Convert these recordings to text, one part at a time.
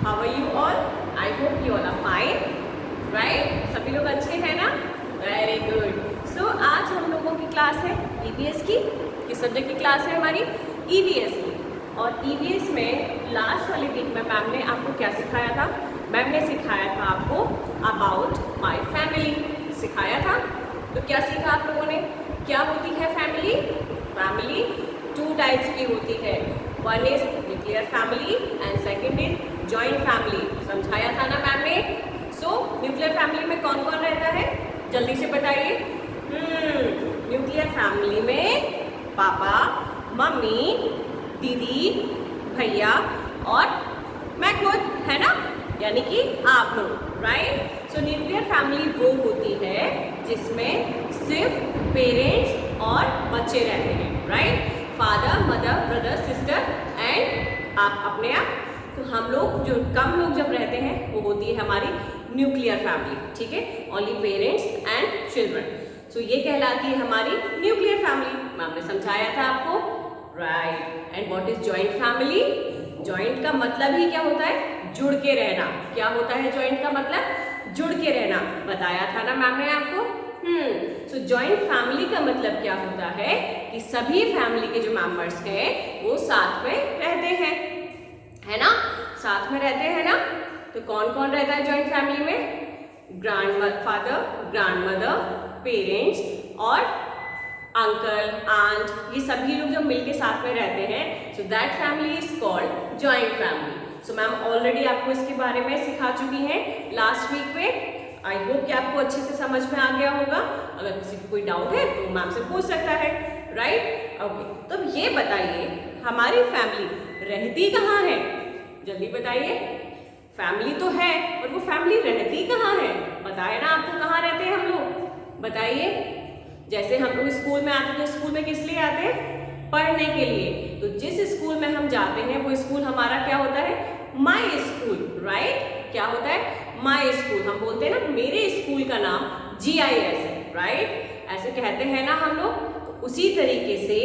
How are you all? I hope you all are fine, right? सभी लोग अच्छे हैं ना? Very good. सो आज हम लोगों की क्लास है ईवीएस की। किस सब्जेक्ट की क्लास है हमारी? ईवीएस की। और ईवीएस में लास्ट वाले वीक में मैम ने आपको क्या सिखाया था? मैम ने सिखाया था आपको अबाउट माई फैमिली सिखाया था। तो क्या सीखा आप लोगों ने? क्या होती है फैमिली? फैमिली 2 टाइप्स की होती है। One is nuclear family and second is joint family. समझाया था ना मैम ने? सो न्यूक्लियर फैमिली में कौन कौन रहता है? जल्दी से बताइए। न्यूक्लियर फैमिली में पापा, मम्मी, दीदी, भैया और मैं खुद, है ना? यानी कि आप लोग, राइट? सो न्यूक्लियर फैमिली वो होती है जिसमें सिर्फ पेरेंट्स और बच्चे रहते हैं, right? Father, mother, brother, sister and आप अपने आप। तो हम लोग जो कम लोग जब रहते हैं वो होती है हमारी न्यूक्लियर फैमिली, ठीक है? Only parents and children. So ये कहलाती है हमारी न्यूक्लियर फैमिली। मैम ने समझाया था आपको, right? And what is joint family? Joint का मतलब ही क्या होता है? जुड़ के रहना। क्या होता है जॉइंट का मतलब? जुड़ के रहना। बताया था ना मैम ने आपको? सो जॉइंट फैमिली का मतलब क्या होता है कि सभी फैमिली के जो मेंबर्स हैं वो साथ में रहते हैं, है ना? साथ में रहते हैं ना? तो कौन कौन रहता है जॉइंट फैमिली में? ग्रैंडफादर, ग्रैंडमदर, पेरेंट्स और अंकल, आंट, ये सभी लोग जब मिलके साथ में रहते हैं, so that family is called joint family. So ma'am already आपको इसके बारे में सिखा चुकी हैं लास्ट वीक में। आई होप कि आपको अच्छे से समझ में आ गया होगा। अगर किसी को कोई डाउट है तो मैम से पूछ सकता है, राइट? ओके, तो अब ये बताइए हमारी फैमिली रहती कहाँ है? जल्दी बताइए। फैमिली तो है और वो फैमिली रहती कहाँ है? बताए ना आपको कहाँ रहते हैं हम लोग? बताइए। जैसे हम लोग स्कूल में आते हैं, तो स्कूल में किस लिए आते हैं? पढ़ने के लिए। तो जिस स्कूल में हम जाते हैं वो स्कूल हमारा क्या होता है? My school, right? क्या होता है? My school. हम बोलते हैं ना मेरे स्कूल का नाम GIS है, राइट? ऐसे कहते हैं ना हम लोग। तो उसी तरीके से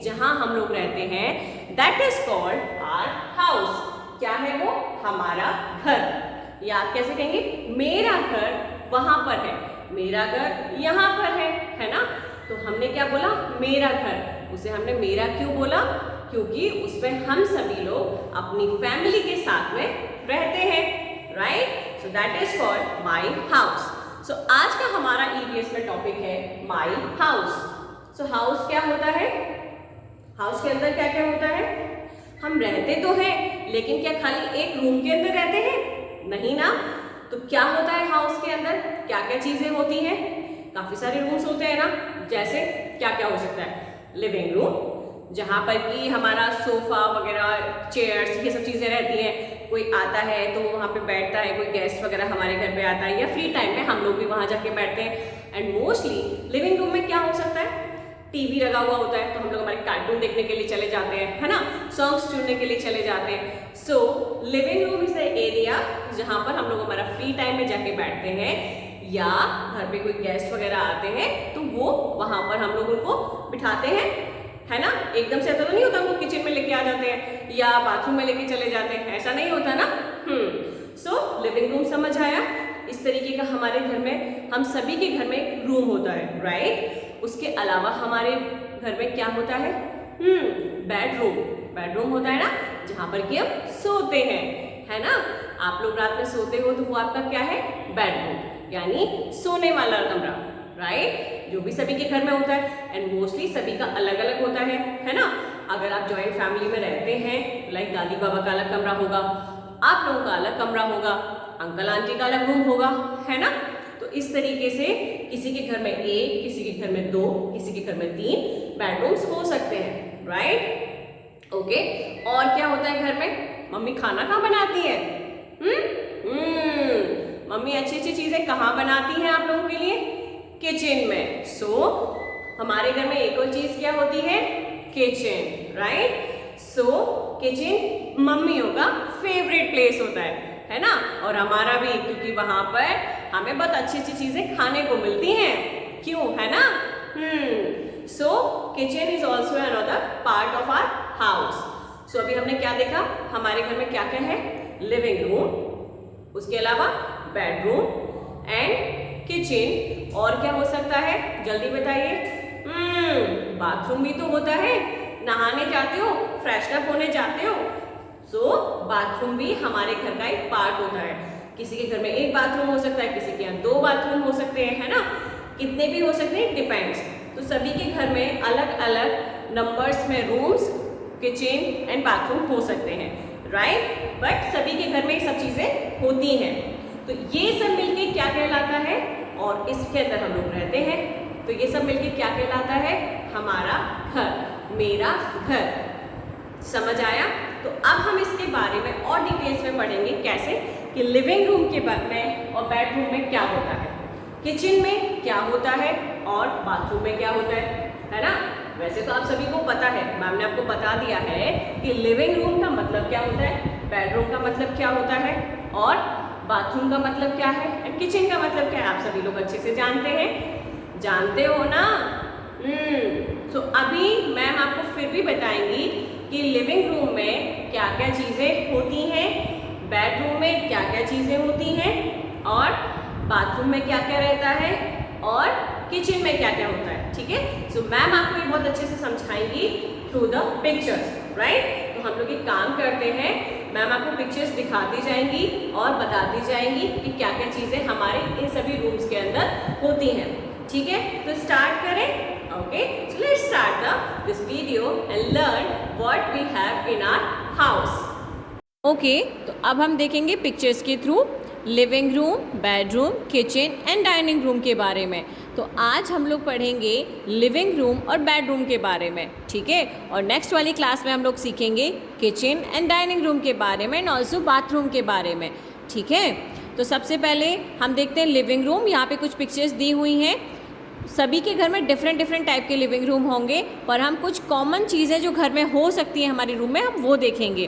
जहां हम लोग रहते हैं that is called our house. क्या है वो? हमारा घर। या आप कैसे कहेंगे? मेरा घर वहां पर है, मेरा घर यहाँ पर है ना? तो हमने क्या बोला? मेरा घर। उसे हमने मेरा क्यों बोला? क्योंकि उसमें हम सभी लोग अपनी फैमिली के साथ में रहते हैं, right? So that is called my house. So आज का हमारा EVS में टॉपिक है माई हाउस। सो हाउस क्या होता है? हाउस के अंदर क्या क्या होता है? हम रहते तो हैं लेकिन क्या खाली एक रूम के अंदर रहते हैं? नहीं ना। तो क्या होता है हाउस के अंदर? क्या क्या चीजें होती हैं? काफी सारे रूम्स होते हैं ना। जैसे क्या क्या हो सकता है? लिविंग रूम, जहाँ पर कि हमारा सोफा वगैरह, चेयर्स, ये सब चीज़ें रहती हैं। कोई आता है तो वहाँ पे बैठता है, कोई गेस्ट वगैरह हमारे घर पे आता है या फ्री टाइम में हम लोग भी वहाँ जाके बैठते हैं। एंड मोस्टली लिविंग रूम में क्या हो सकता है? टीवी लगा हुआ होता है तो हम लोग हमारे कार्टून देखने के लिए चले जाते हैं, है ना? सॉन्ग्स सुनने के लिए चले जाते हैं। So living room is the area जहाँ पर हम लोग हमारा फ्री टाइम में जाके बैठते हैं, या घर पे कोई गेस्ट वगैरह आते हैं तो वो वहाँ पर हम लोग उनको बिठाते हैं, है ना? एकदम से ऐसा तो नहीं होता हम लोग किचन में लेके आ जाते हैं या बाथरूम में लेके चले जाते हैं, ऐसा नहीं होता ना। सो लिविंग रूम समझ आया? इस तरीके का हमारे घर में, हम सभी के घर में एक रूम होता है, राइट? उसके अलावा हमारे घर में क्या होता है? बेडरूम। बेडरूम होता है ना, जहाँ पर कि हम सोते हैं, है ना? आप लोग रात में सोते हो तो वो आपका क्या है? बेडरूम, यानी सोने वाला कमरा, राइट? जो भी सभी के घर में होता है एंड मोस्टली सभी का अलग अलग होता है ना? अगर आप जॉइंट फैमिली में रहते हैं, लाइक दादी बाबा का अलग कमरा होगा, आप लोगों का अलग कमरा होगा, अंकल आंटी का अलग रूम होगा, है ना? तो इस तरीके से किसी के घर में 1, किसी के घर में 2, किसी के घर में 3 बेडरूम्स हो सकते हैं, राइट? ओके। और क्या होता है घर में? मम्मी खाना कहाँ बनाती है? मम्मी अच्छी अच्छी चीजें कहाँ बनाती हैं आप लोगों के लिए? किचन में। सो हमारे घर में एक और चीज क्या होती है? Kitchen, right? सो किचन मम्मियों का फेवरेट प्लेस होता है ना? और हमारा भी, क्योंकि वहां पर हमें बहुत अच्छी अच्छी चीजें खाने को मिलती हैं, क्यों, है ना? So kitchen is also another part of our house. So अभी हमने क्या देखा? हमारे घर में क्या क्या है? लिविंग रूम, उसके अलावा बेडरूम एंड किचन। और क्या हो सकता है, जल्दी बताइए। बाथरूम भी तो होता है, नहाने जाते हो, फ्रेशन अप होने जाते हो, सो बाथरूम भी हमारे घर का एक पार्ट होता है। किसी के घर में एक बाथरूम हो सकता है, किसी के यहाँ 2 बाथरूम हो सकते हैं, है ना, कितने भी हो सकते हैं, डिपेंड्स। तो सभी के घर में अलग अलग नंबर्स में रूम्स, किचन एंड बाथरूम हो सकते हैं, राइट। बट सभी के घर में ये सब चीज़ें होती हैं। तो ये सब मिलके क्या कहलाता है, और इसके अंदर हम लोग रहते हैं, तो ये सब मिलके क्या कहलाता है, हमारा घर, मेरा घर। समझ आया। तो अब हम इसके बारे में और डिटेल्स में पढ़ेंगे, कैसे कि लिविंग रूम के बारे में और बेडरूम में क्या होता है, किचन में क्या होता है और बाथरूम में क्या होता है ना। वैसे तो आप सभी को पता है, मैम ने आपको बता दिया है कि लिविंग रूम का मतलब क्या होता है, बेडरूम का मतलब क्या होता है और बाथरूम का मतलब क्या है एंड किचन का मतलब क्या है। आप सभी लोग अच्छे से जानते हैं, जानते हो ना। तो अभी मैम आपको फिर भी बताएंगी कि लिविंग रूम में क्या क्या चीज़ें होती हैं, बेडरूम में क्या क्या चीज़ें होती हैं और बाथरूम में क्या क्या रहता है और किचन में क्या क्या होता है, ठीक है। सो मैम आपको ये बहुत अच्छे से समझाएंगी थ्रू द पिक्चर्स, राइट। तो हम लोग एक काम करते हैं, मैम आपको पिक्चर्स दिखाती जाएंगी और बताती जाएंगी कि क्या क्या चीज़ें हमारे इन सभी रूम्स के अंदर होती हैं, ठीक है। तो स्टार्ट करें। Okay, so let's start this video and learn what we have in our house. Okay, तो अब हम देखेंगे पिक्चर्स के through living room, bedroom, kitchen and dining room के बारे में। तो आज हम लोग पढ़ेंगे लिविंग रूम और बेडरूम के बारे में, ठीक है। और नेक्स्ट वाली क्लास में हम लोग सीखेंगे किचन एंड डाइनिंग रूम के बारे में एंड ऑल्सो बाथरूम के बारे में, ठीक है। तो सबसे पहले हम देखते हैं लिविंग रूम। यहाँ पे कुछ पिक्चर्स दी हुई हैं। सभी के घर में डिफरेंट टाइप के लिविंग रूम होंगे, पर हम कुछ कॉमन चीज़ें जो घर में हो सकती हैं हमारे रूम में, हम वो देखेंगे।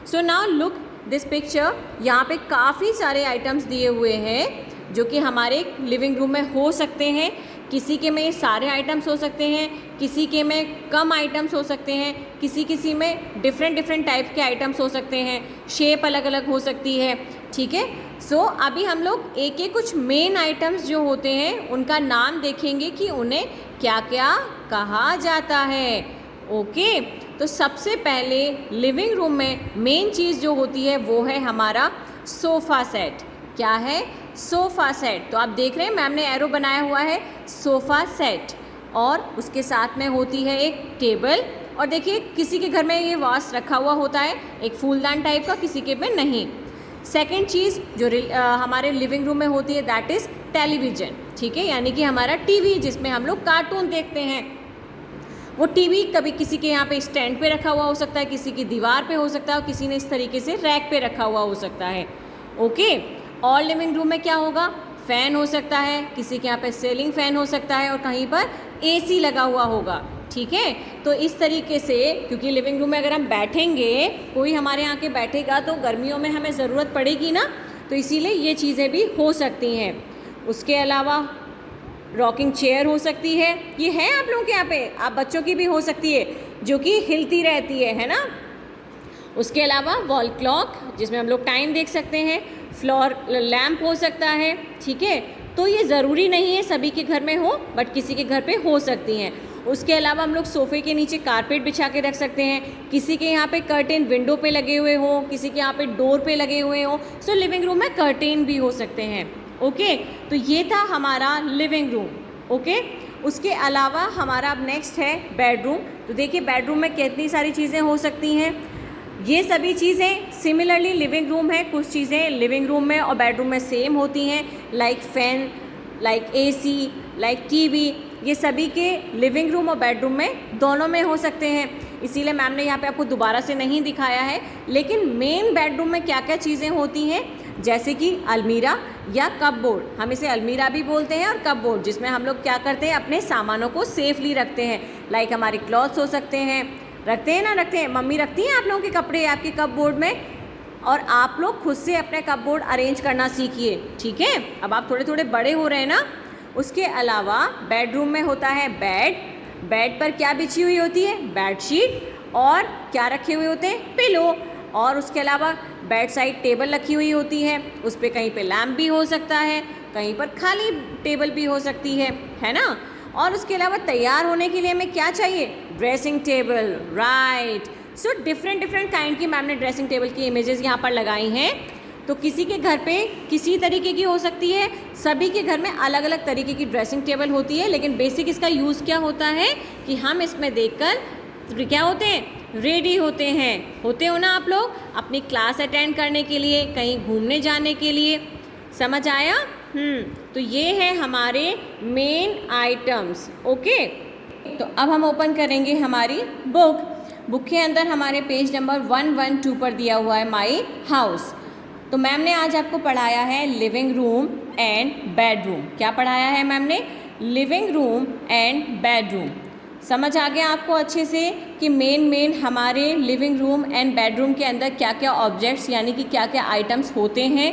So now look this picture. यहाँ पे काफ़ी सारे आइटम्स दिए हुए हैं जो कि हमारे लिविंग रूम में हो सकते हैं। किसी के में सारे आइटम्स हो सकते हैं, किसी के में कम आइटम्स हो सकते हैं, किसी में डिफरेंट टाइप के आइटम्स हो सकते हैं, शेप अलग अलग हो सकती है, ठीक है। सो अभी हम लोग एक एक कुछ मेन आइटम्स जो होते हैं उनका नाम देखेंगे कि उन्हें क्या क्या कहा जाता है, ओके। तो सबसे पहले लिविंग रूम में मेन चीज़ जो होती है वो है हमारा सोफ़ा सेट। क्या है? Sofa set. तो आप देख रहे हैं मैम ने एरो बनाया हुआ है सोफ़ा सेट, और उसके साथ में होती है एक टेबल। और देखिए किसी के घर में ये वास रखा हुआ होता है, एक फूलदान टाइप का, किसी के में नहीं। सेकंड चीज़ जो हमारे लिविंग रूम में होती है दैट इज़ टेलीविज़न, ठीक है, यानी कि हमारा टीवी जिसमें हम लोग कार्टून देखते हैं। वो टीवी कभी किसी के यहाँ पे स्टैंड पे रखा हुआ हो सकता है, किसी की दीवार पे हो सकता है, और किसी ने इस तरीके से रैक पे रखा हुआ हो सकता है, ओके। और लिविंग रूम में क्या होगा? फ़ैन हो सकता है, किसी के यहाँ पे सीलिंग फ़ैन हो सकता है, और कहीं पर एसी लगा हुआ होगा, ठीक है। तो इस तरीके से, क्योंकि लिविंग रूम में अगर हम बैठेंगे, कोई हमारे यहाँ के बैठेगा तो गर्मियों में हमें ज़रूरत पड़ेगी ना, तो इसीलिए ये चीज़ें भी हो सकती हैं। उसके अलावा रॉकिंग चेयर हो सकती है, ये है आप लोगों के यहाँ पे, आप बच्चों की भी हो सकती है जो कि हिलती रहती है ना। उसके अलावा वॉल क्लॉक जिसमें हम लोग टाइम देख सकते हैं, फ्लोर लैम्प हो सकता है, ठीक है। तो ये ज़रूरी नहीं है सभी के घर में हो, बट किसी के घर पे हो सकती हैं। उसके अलावा हम लोग सोफ़े के नीचे कारपेट बिछा के रख सकते हैं, किसी के यहाँ पे कर्टेन विंडो पे लगे हुए हों, किसी के यहाँ पे डोर पे लगे हुए हों। सो लिविंग रूम में कर्टेन भी हो सकते हैं, ओके। तो ये था हमारा लिविंग रूम, ओके। उसके अलावा हमारा अब नेक्स्ट है बेडरूम। तो देखिए बेडरूम में कितनी सारी चीज़ें हो सकती हैं। ये सभी चीज़ें सिमिलरली लिविंग रूम है, कुछ चीज़ें लिविंग रूम में और बेडरूम में सेम होती हैं, like fan, like AC, like TV. ये सभी के लिविंग रूम और बेडरूम में दोनों में हो सकते हैं, इसीलिए मैम ने यहाँ पे आपको दोबारा से नहीं दिखाया है। लेकिन मेन बेडरूम में क्या क्या चीज़ें होती हैं, जैसे कि अलमीरा या कपबोर्ड, हम इसे अलमीरा भी बोलते हैं, और कपबोर्ड जिसमें हम लोग क्या करते हैं, अपने सामानों को सेफली रखते हैं। लाइक हमारे क्लॉथ्स हो सकते हैं, रखते हैं ना, रखते हैं, मम्मी रखती हैं आप लोगों के कपड़े आपके कपबोर्ड में, और आप लोग खुद से अपने कपबोर्ड अरेंज करना सीखिए, ठीक है। अब आप थोड़े थोड़े बड़े हो रहे हैं ना। उसके अलावा बेडरूम में होता है बेड। बेड पर क्या बिछी हुई होती है? बेडशीट। और क्या रखे हुए होते हैं? पिलो। और उसके अलावा बेड साइड टेबल रखी हुई होती है, उस पर कहीं पे लैम्प भी हो सकता है, कहीं पर खाली टेबल भी हो सकती है ना। और उसके अलावा तैयार होने के लिए हमें क्या चाहिए, dressing table, right. So different kind की मैम ने ड्रेसिंग टेबल की इमेजेस यहाँ पर लगाई हैं। तो किसी के घर पे किसी तरीके की हो सकती है, सभी के घर में अलग अलग तरीके की ड्रेसिंग टेबल होती है, लेकिन बेसिक इसका यूज़ क्या होता है कि हम इसमें देखकर क्या होते हैं, रेडी होते हो ना आप लोग अपनी क्लास अटेंड करने के लिए, कहीं घूमने जाने के लिए। समझ आया? तो ये है हमारे मेन आइटम्स। ओके, तो अब हम ओपन करेंगे हमारी बुक के अंदर हमारे पेज नंबर 112 पर दिया हुआ है माई हाउस। तो मैम ने आज आपको पढ़ाया है लिविंग रूम एंड बेडरूम। क्या पढ़ाया है मैम ने? Living room and bedroom. समझ आ गया आपको अच्छे से कि मेन हमारे लिविंग रूम एंड बेडरूम के अंदर क्या क्या ऑब्जेक्ट्स यानी कि क्या क्या आइटम्स होते हैं।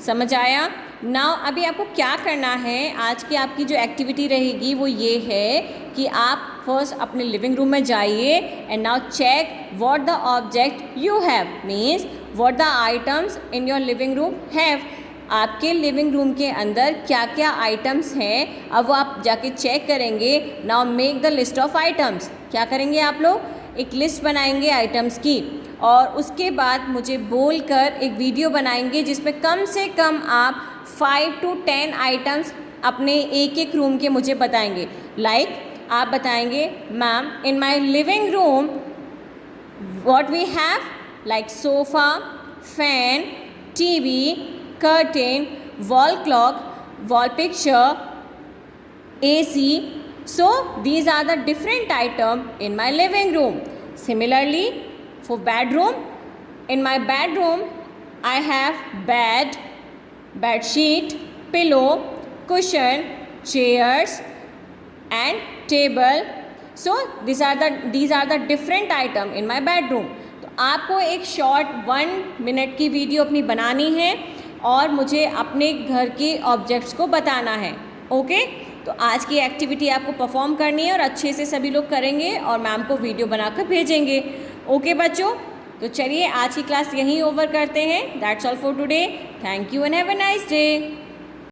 समझ आया? नाउ अभी आपको क्या करना है, आज की आपकी जो एक्टिविटी रहेगी वो ये है कि आप फर्स्ट अपने लिविंग रूम में जाइए and now check what the object you have, means what the items in your living room have. आपके लिविंग रूम के अंदर क्या क्या आइटम्स हैं, अब वो आप जाके चेक करेंगे। Now make the list of items. क्या करेंगे आप लोग? एक लिस्ट बनाएंगे आइटम्स की, और उसके बाद मुझे बोलकर एक वीडियो बनाएंगे जिसमें कम से कम आप 5 to 10 आइटम्स अपने एक रूम के मुझे बताएंगे। लाइक आप बताएंगे ma'am in my living room what we have, like sofa, fan, TV, curtain, wall clock, wall picture, AC. So these are the different items in my living room. Similarly, for bedroom, in my bedroom I have bed, bed sheet, pillow, cushion, chairs and table. So these are the different item in my bedroom. तो आपको एक short 1 minute की video अपनी बनानी है और मुझे अपने घर के ऑब्जेक्ट्स को बताना है। ओके, तो आज की एक्टिविटी आपको परफॉर्म करनी है और अच्छे से सभी लोग करेंगे और मैम को वीडियो बनाकर भेजेंगे। ओके बच्चों, तो चलिए आज की क्लास यहीं ओवर करते हैं। That's all for today. Thank you and have a nice day.